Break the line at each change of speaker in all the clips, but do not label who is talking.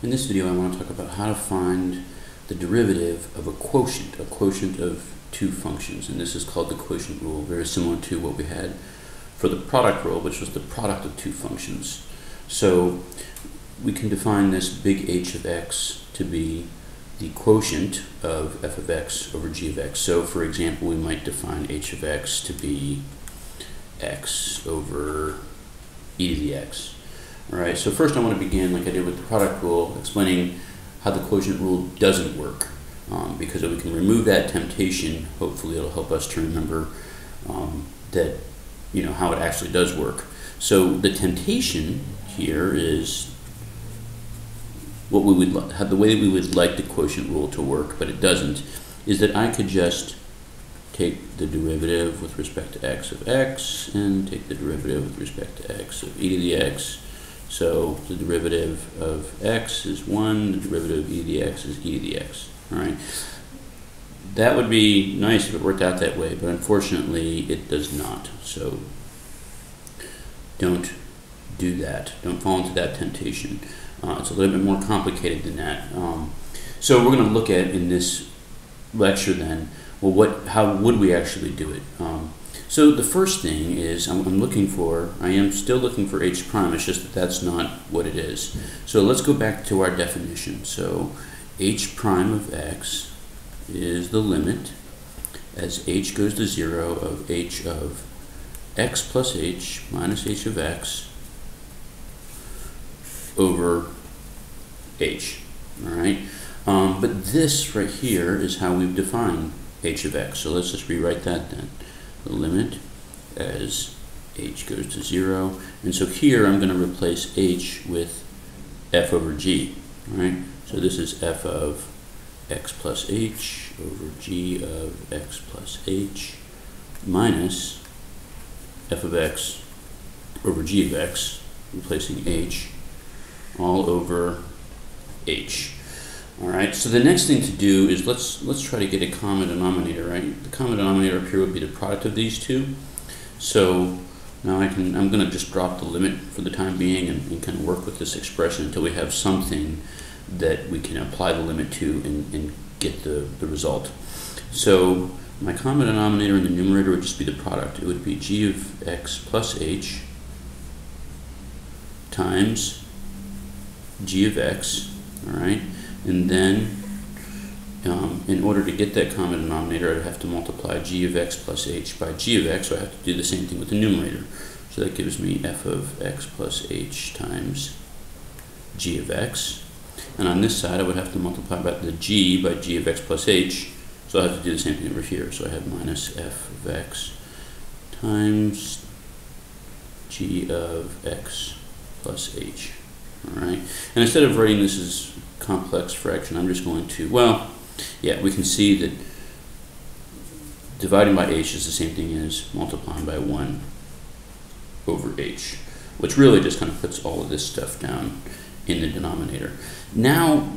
In this video I want to talk about how to find the derivative of a quotient of two functions, and this is called the quotient rule, very similar to what we had for the product rule, which was the product of two functions. So we can define this big H of x to be the quotient of f of x over g of x. So for example, we might define h of x to be x over e to the x. Alright, so first I want to begin, like I did with the product rule, explaining how the quotient rule doesn't work. Because if we can remove that temptation, hopefully it'll help us to remember that, how it actually does work. So the temptation here is what we would have, the way that we would like the quotient rule to work, but it doesn't, is that I could just take the derivative with respect to x of x and take the derivative with respect to x of e to the x. So the derivative of x is 1, the derivative of e to the x is e to the x. All right. That would be nice if it worked out that way, but unfortunately it does not. So don't do that. Don't fall into that temptation. It's a little bit more complicated than that. So we're going to look at in this lecture then, well, how would we actually do it? So the first thing is I am still looking for h prime, it's just that that's not what it is. So let's go back to our definition. So h prime of x is the limit as h goes to 0 of h of x plus h minus h of x over h. All right, but this right here is how we've defined h of x. So let's just rewrite that then. The limit as h goes to 0, and so here I'm going to replace h with f over g. All right, so this is f of x plus h over g of x plus h minus f of x over g of x, replacing h, all over h. All right, so the next thing to do is let's try to get a common denominator, right? The common denominator up here would be the product of these two. So now I'm going to just drop the limit for the time being and kind of work with this expression until we have something that we can apply the limit to and get the result. So my common denominator in the numerator would just be the product. It would be g of x plus h times g of x, all right? And then in order to get that common denominator, I'd have to multiply g of x plus h by g of x, so I have to do the same thing with the numerator. So that gives me f of x plus h times g of x. And on this side, I would have to multiply by the g by g of x plus h, so I have to do the same thing over here. So I have minus f of x times g of x plus h. All right, and instead of writing this as complex fraction, I'm just going to, we can see that dividing by h is the same thing as multiplying by 1 over h, which really just kind of puts all of this stuff down in the denominator. Now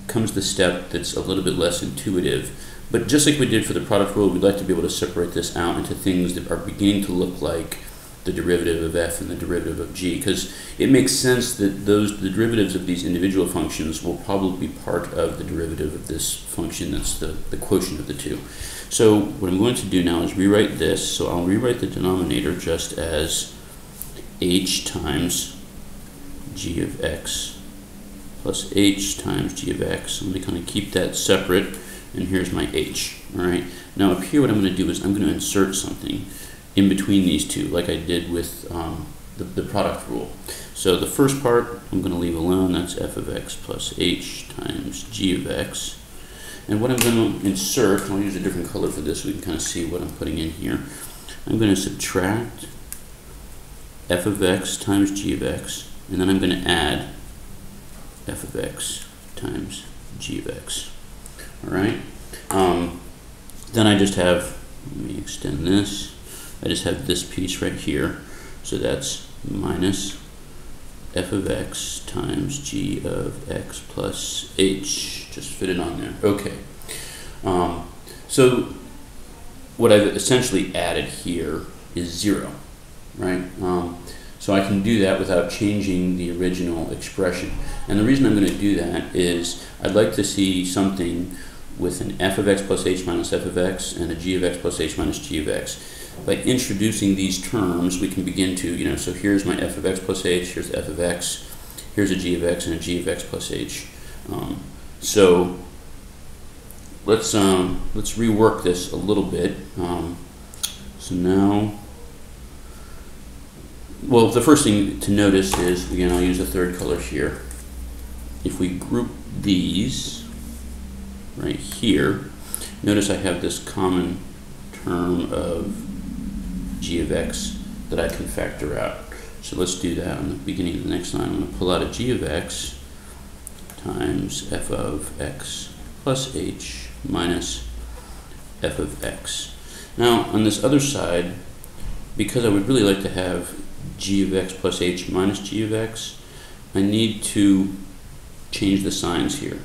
comes the step that's a little bit less intuitive, but just like we did for the product rule, we'd like to be able to separate this out into things that are beginning to look like the derivative of f and the derivative of g, because it makes sense that the derivatives of these individual functions will probably be part of the derivative of this function that's the quotient of the two. So what I'm going to do now is rewrite this. So I'll rewrite the denominator just as h times g of x plus h times g of x. I'm going to kind of keep that separate, and here's my h. All right. Now up here what I'm going to do is I'm going to insert something in between these two, like I did with the product rule. So the first part I'm going to leave alone, that's f of x plus h times g of x. And what I'm going to insert, I'll use a different color for this so we can kind of see what I'm putting in here. I'm going to subtract f of x times g of x, and then I'm going to add f of x times g of x. All right. Then I just have, let me extend this. I just have this piece right here, so that's minus f of x times g of x plus h. Just fit it on there. Okay. So what I've essentially added here is 0, right? So I can do that without changing the original expression. And the reason I'm going to do that is I'd like to see something with an f of x plus h minus f of x and a g of x plus h minus g of x. By introducing these terms, we can begin to, so here's my f of x plus h, here's the f of x, here's a g of x and a g of x plus h. So let's rework this a little bit. So now, well, the first thing to notice is, again, I'll use a third color here. If we group these right here, notice I have this common term of g of x that I can factor out. So let's do that on the beginning of the next line. I'm going to pull out a g of x times f of x plus h minus f of x. Now, on this other side, because I would really like to have g of x plus h minus g of x, I need to change the signs here.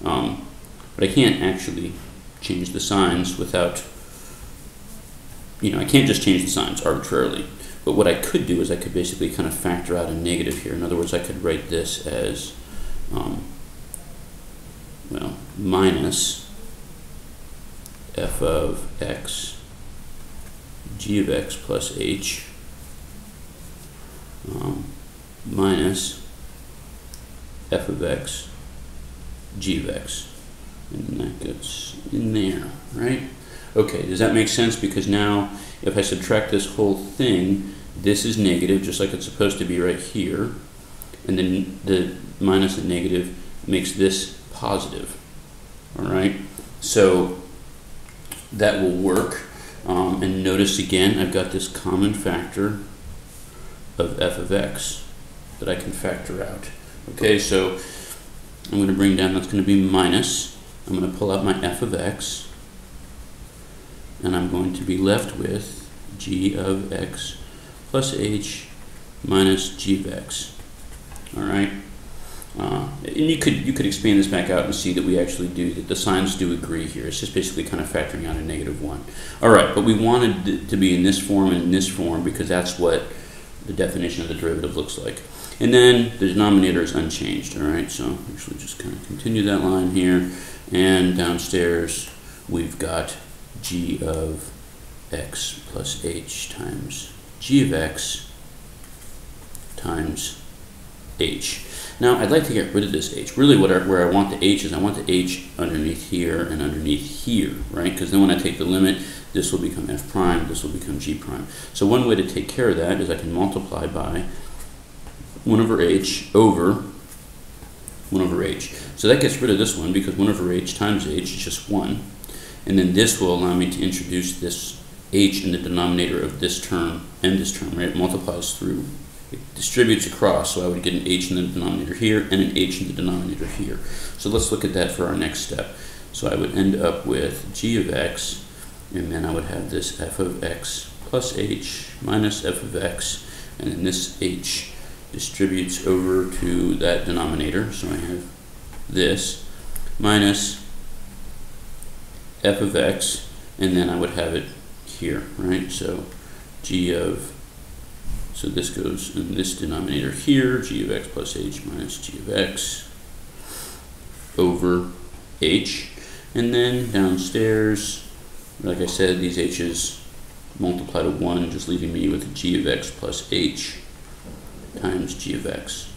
But I can't actually change the signs without, I can't just change the signs arbitrarily. But what I could do is I could basically kind of factor out a negative here. In other words, I could write this as, minus f of x, g of x plus h, minus f of x, g of x. And that gets in there, right? Okay, does that make sense? Because now, if I subtract this whole thing, this is negative, just like it's supposed to be right here. And then the minus and negative makes this positive, all right? So that will work. And notice again, I've got this common factor of f of x that I can factor out. Okay, so I'm going to bring down, that's going to be minus. I'm going to pull out my f of x, and I'm going to be left with g of x plus h minus g of x. All right, and you could expand this back out and see that we actually do, that the signs do agree here. It's just basically kind of factoring out a -1. All right, but we wanted it to be in this form and in this form because that's what the definition of the derivative looks like. And then the denominator is unchanged. All right, so actually just kind of continue that line here. And downstairs, we've got g of x plus h times g of x times h. Now, I'd like to get rid of this h. Really, where I want the h is I want the h underneath here and underneath here, right? Because then when I take the limit, this will become f prime, this will become g prime. So one way to take care of that is I can multiply by 1 over h over 1 over h. So that gets rid of this one because 1 over h times h is just 1. And then this will allow me to introduce this h in the denominator of this term and this term, right? It multiplies through. It distributes across, so I would get an h in the denominator here and an h in the denominator here. So let's look at that for our next step. So I would end up with g of x, and then I would have this f of x plus h minus f of x, and then this h distributes over to that denominator, so I have this minus f of x, and then I would have it here, right? So so this goes in this denominator here, g of x plus h minus g of x over h. And then downstairs, like I said, these h's multiply to 1, just leaving me with g of x plus h times g of x.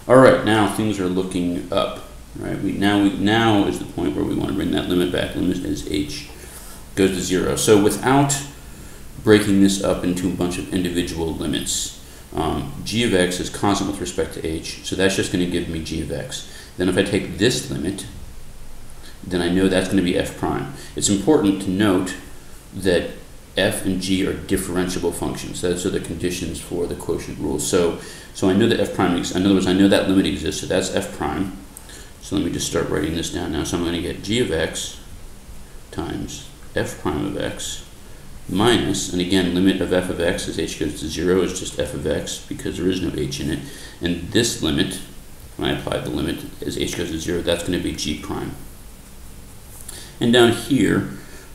All right, now things are looking up, right? Now is the point where we want to bring that limit back. Limit as h goes to 0. So without breaking this up into a bunch of individual limits, g of x is constant with respect to h, so that's just going to give me g of x. Then if I take this limit, then I know that's going to be f prime. It's important to note that f and g are differentiable functions. Those are the conditions for the quotient rule. So I know that f prime exists. In other words, I know that limit exists, so that's f prime. So let me just start writing this down now. So I'm going to get g of x times f prime of x minus, and again, limit of f of x as h goes to 0 is just f of x because there is no h in it. And this limit, when I apply the limit as h goes to 0, that's going to be g prime. And down here,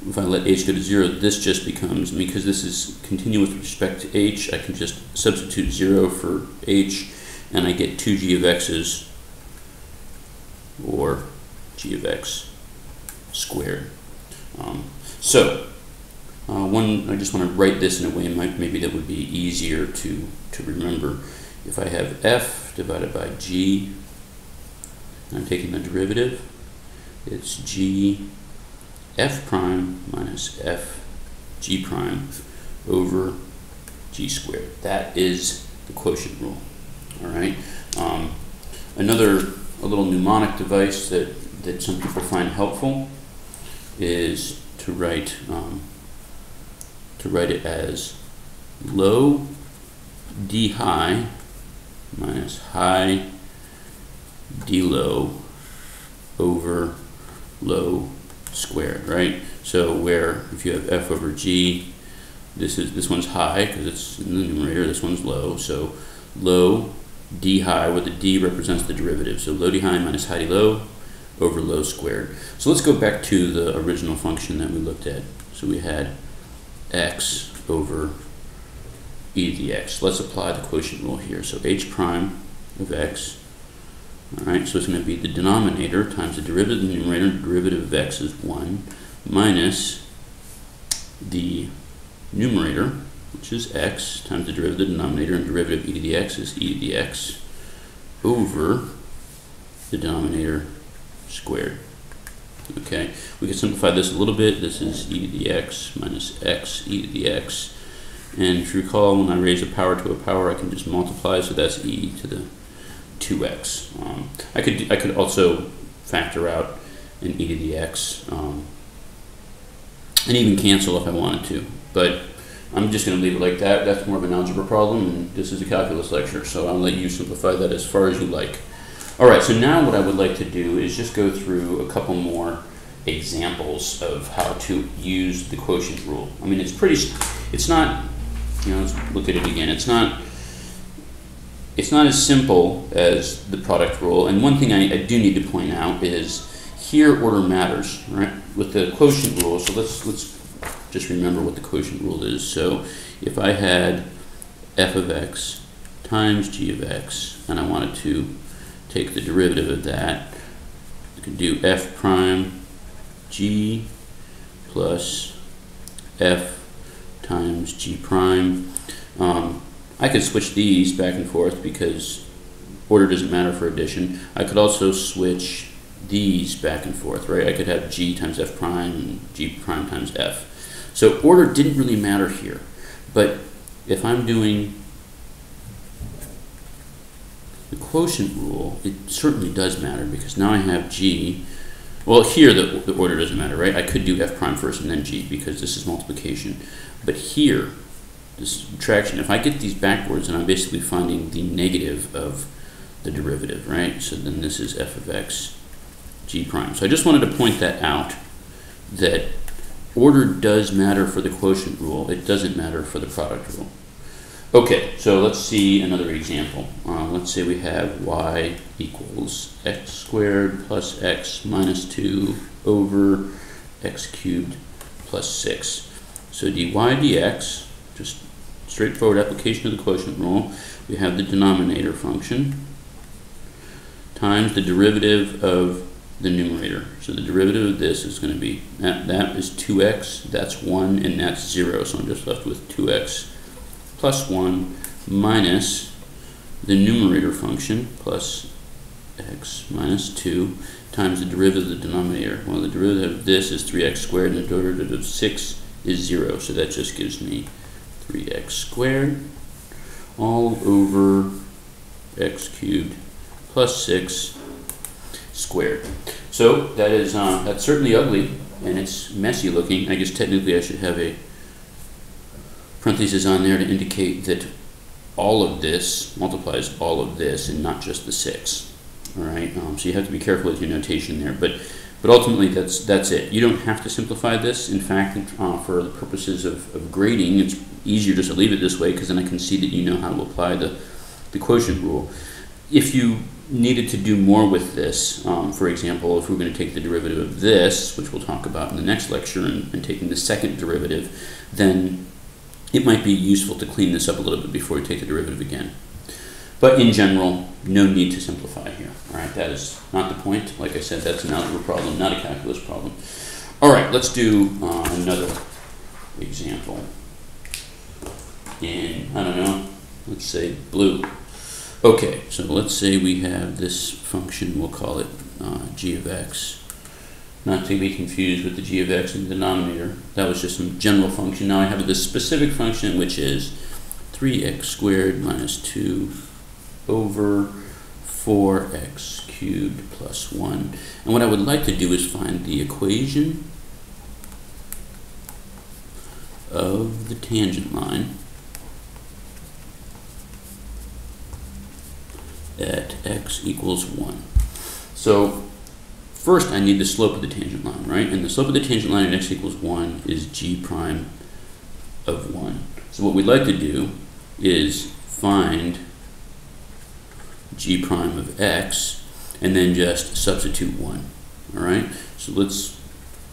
if I let h go to 0, this just becomes, because this is continuous with respect to h, I can just substitute 0 for h, and I get 2g of x's, or g of x squared. I just want to write this in a way maybe that would be easier to remember. If I have f divided by g, and I'm taking the derivative, it's g f prime minus f g prime over g squared. That is the quotient rule. All right. A little mnemonic device that some people find helpful is to write it as low d high minus high d low over low squared, right? So where if you have f over g, this one's high because it's in the numerator, this one's low, so low d high, where the d represents the derivative, so low d high minus high d low over low squared. So let's go back to the original function that we looked at. So we had x over e to the x. Let's apply the quotient rule here. So h prime of x, all right, so it's going to be the denominator times the derivative of the numerator, and the derivative of x is 1, minus the numerator, which is x, times the derivative of the denominator, and derivative of e to the x is e to the x over the denominator squared. Okay, we can simplify this a little bit. This is e to the x minus x e to the x. And if you recall, when I raise a power to a power, I can just multiply, so that's e to the 2x. I could also factor out an e to the x and even cancel if I wanted to, but I'm just going to leave it like that. That's more of an algebra problem, and this is a calculus lecture, so I'll let you simplify that as far as you like. All right, so now what I would like to do is just go through a couple more examples of how to use the quotient rule. I mean, it's not, let's look at it again. It's not as simple as the product rule, and one thing I do need to point out is here order matters, right? With the quotient rule, so let's just remember what the quotient rule is. So if I had f of x times g of x, and I wanted to take the derivative of that, I could do f prime g plus f times g prime. I could switch these back and forth because order doesn't matter for addition. I could also switch these back and forth, right? I could have g times f prime and g prime times f. So order didn't really matter here, but if I'm doing the quotient rule, it certainly does matter, because now I have g. Well, here the order doesn't matter, right? I could do f prime first and then g because this is multiplication. But here, this subtraction, if I get these backwards, and I'm basically finding the negative of the derivative, right? So then this is f of x g prime. So I just wanted to point that out, that order does matter for the quotient rule. It doesn't matter for the product rule. Okay, so let's see another example. Let's say we have y equals x squared plus x minus 2 over x cubed plus 6. So dy dx, just straightforward application of the quotient rule. We have the denominator function times the derivative of the numerator. So the derivative of this is going to be, that is 2x, that's 1, and that's 0. So I'm just left with 2x plus 1 minus the numerator function plus x minus 2 times the derivative of the denominator. Well, the derivative of this is 3x squared, and the derivative of 6 is 0. So that just gives me 3x squared all over x cubed plus 6 squared. So that is that's certainly ugly, and it's messy looking. I guess technically I should have a parentheses on there to indicate that all of this multiplies all of this and not just the 6. All right, so you have to be careful with your notation there, but ultimately that's it. You don't have to simplify this. In fact, for the purposes of grading, it's easier just to leave it this way, because then I can see that you know how to apply the quotient rule. If you needed to do more with this, for example, if we're going to take the derivative of this, which we'll talk about in the next lecture, and taking the second derivative, then it might be useful to clean this up a little bit before we take the derivative again. But in general, no need to simplify here. All right, that is not the point. Like I said, that's an algebra problem, not a calculus problem. All right, let's do another example in, I don't know, let's say blue. Okay, so let's say we have this function, we'll call it g of x. Not to be confused with the g of x in the denominator. That was just some general function. Now I have this specific function, which is 3x squared minus 2 over 4x cubed plus 1. And what I would like to do is find the equation of the tangent line at x equals 1. So first I need the slope of the tangent line, right? And the slope of the tangent line at x equals 1 is g prime of 1. So what we'd like to do is find g prime of x and then just substitute 1. All right? So let's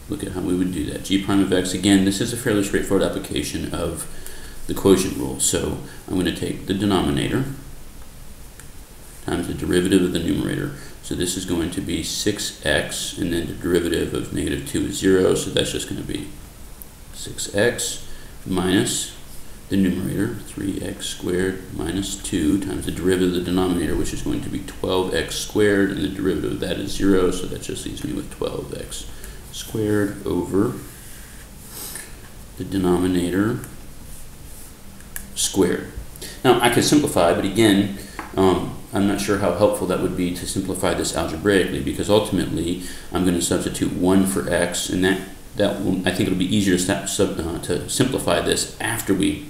look at how we would do that. G prime of x, again, this is a fairly straightforward application of the quotient rule. So I'm going to take the denominator times the derivative of the numerator. So this is going to be 6x, and then the derivative of negative 2 is 0, so that's just going to be 6x minus the numerator, 3x squared minus 2 times the derivative of the denominator, which is going to be 12x squared, and the derivative of that is 0, so that just leaves me with 12x squared over the denominator squared. Now I could simplify, but again, I'm not sure how helpful that would be to simplify this algebraically, because ultimately I'm going to substitute 1 for x, and that will, I think it'll be easier to simplify this after we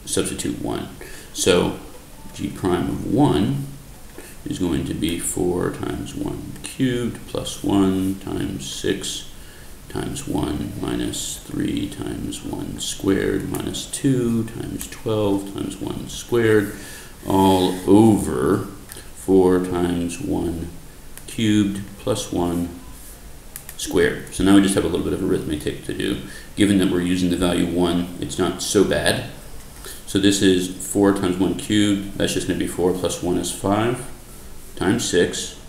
substitute 1. So g prime of 1 is going to be 4 times 1 cubed plus 1 times 6 times 1 minus 3 times 1 squared minus 2 times 12 times 1 squared, all over 4 times 1 cubed plus 1 squared. So now we just have a little bit of arithmetic to do. Given that we're using the value 1, it's not so bad. So this is 4 times 1 cubed, that's just going to be 4 plus 1 is 5 times 6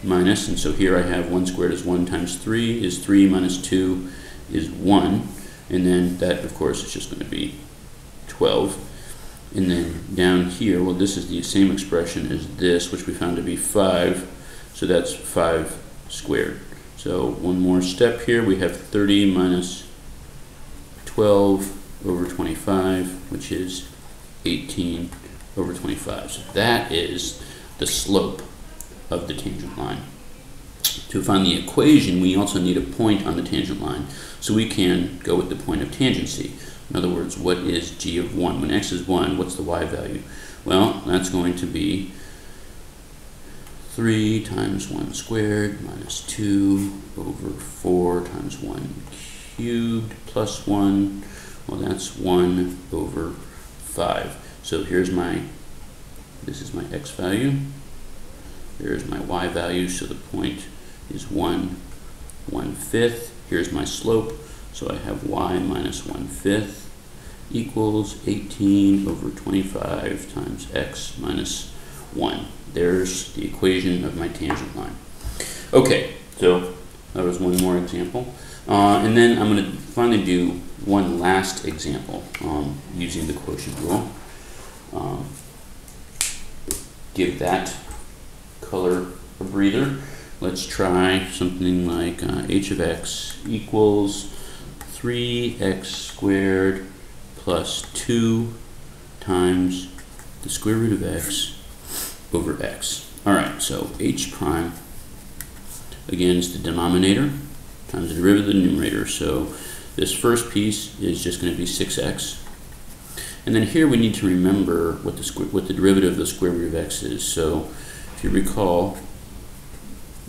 minus, and so here I have 1 squared is 1 times 3 is 3 minus 2 is 1, and then that of course is just going to be 12. And then down here, well, this is the same expression as this, which we found to be 5, so that's 5 squared. So one more step here, we have 30 minus 12 over 25, which is 18 over 25. So that is the slope of the tangent line. To find the equation, we also need a point on the tangent line, so we can go with the point of tangency. In other words, what is g of 1? When x is 1, what's the y value? Well, that's going to be 3 times 1 squared minus 2 over 4 times 1 cubed plus 1. Well, that's 1 over 5. So here's this is my x value. There's my y value, so the point is 1/5. Here's my slope, so I have y minus 1/5 equals 18 over 25 times x minus 1. There's the equation of my tangent line. Okay, so that was one more example. And then I'm going to finally do one last example using the quotient rule. Give that color a breather. Let's try something like h of x equals 3x squared plus 2 times the square root of x over x. All right, so h prime, again, is the denominator times the derivative of the numerator. So this first piece is just going to be 6x. And then here we need to remember what the derivative of the square root of x is. So if you recall,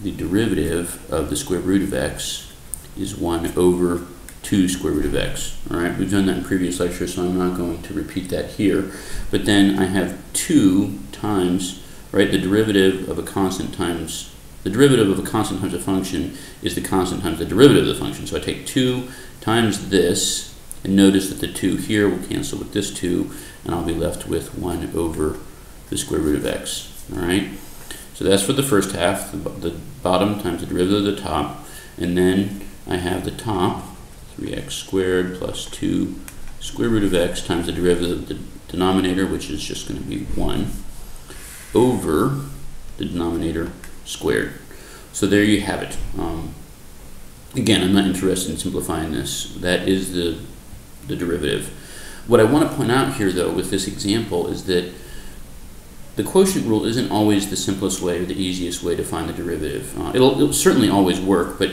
the derivative of the square root of x is 1 over 2 square root of x. All right, we've done that in previous lectures, so I'm not going to repeat that here. But then I have 2 times right? The derivative of a constant times a function is the constant times the derivative of the function. So I take 2 times this, and notice that the 2 here will cancel with this 2, and I'll be left with 1 over the square root of x. All right? So that's for the first half, the bottom times the derivative of the top, and then I have the top, 3x squared plus 2 square root of x times the derivative of the denominator, which is just going to be 1, over the denominator squared. So there you have it. Again, I'm not interested in simplifying this. That is the derivative. What I want to point out here, though, with this example is that the quotient rule isn't always the simplest way or the easiest way to find the derivative. It'll certainly always work, but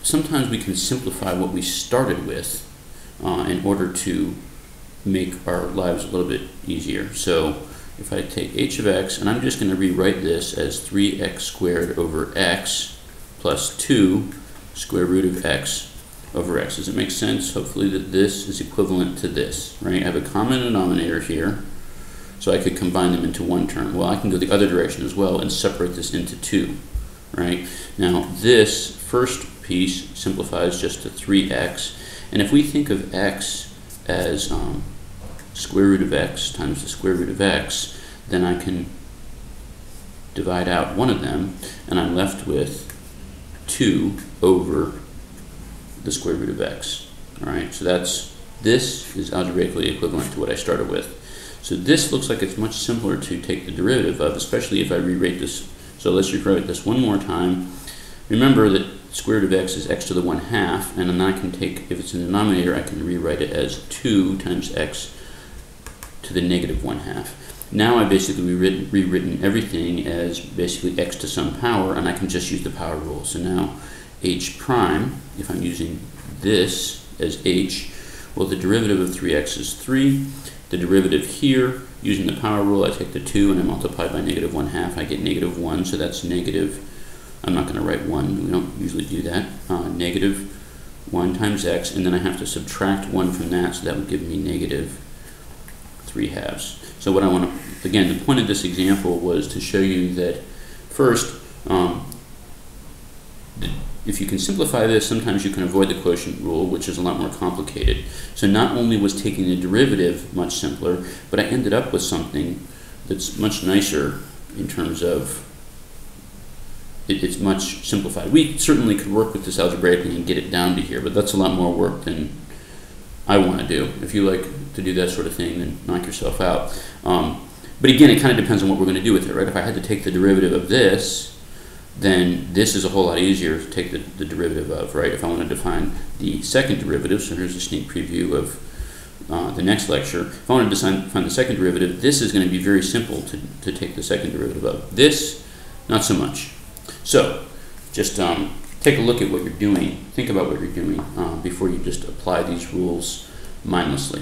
sometimes we can simplify what we started with in order to make our lives a little bit easier. So if I take h of x, and I'm just going to rewrite this as 3x squared over x plus 2 square root of x over x. Does it make sense? Hopefully that this is equivalent to this, right? I have a common denominator here, so I could combine them into one term. Well, I can go the other direction as well and separate this into 2, right? Now, this first piece simplifies just to 3x, and if we think of x as square root of x times the square root of x, then I can divide out one of them, and I'm left with 2 over the square root of x. All right, so this is algebraically equivalent to what I started with. So this looks like it's much simpler to take the derivative of, especially if I rewrite this. So let's rewrite this one more time. Remember that square root of x is x to the 1/2, and then I can take, if it's in the denominator, I can rewrite it as 2 times x to the negative 1/2. Now I basically rewritten everything as basically x to some power, and I can just use the power rule. So now h prime, if I'm using this as h, well, the derivative of 3x is 3. The derivative here, using the power rule, I take the 2 and I multiply by negative 1/2. I get negative 1, so that's negative, I'm not going to write 1, we don't usually do that, negative 1 times x, and then I have to subtract 1 from that, so that would give me negative 3/2. So what I want to, again, the point of this example was to show you that first, if you can simplify this, sometimes you can avoid the quotient rule, which is a lot more complicated. So not only was taking the derivative much simpler, but I ended up with something that's much nicer in terms of it's much simplified. We certainly could work with this algebraically and get it down to here, but that's a lot more work than I want to do. If you like to do that sort of thing, then knock yourself out. But again, it kind of depends on what we're going to do with it, right? If I had to take the derivative of this, then this is a whole lot easier to take the derivative of, right? If I wanted to find the second derivative, so here's a sneak preview of the next lecture. If I wanted to find the second derivative, this is going to be very simple to take the second derivative of. This, not so much. So, just take a look at what you're doing. Think about what you're doing before you just apply these rules mindlessly.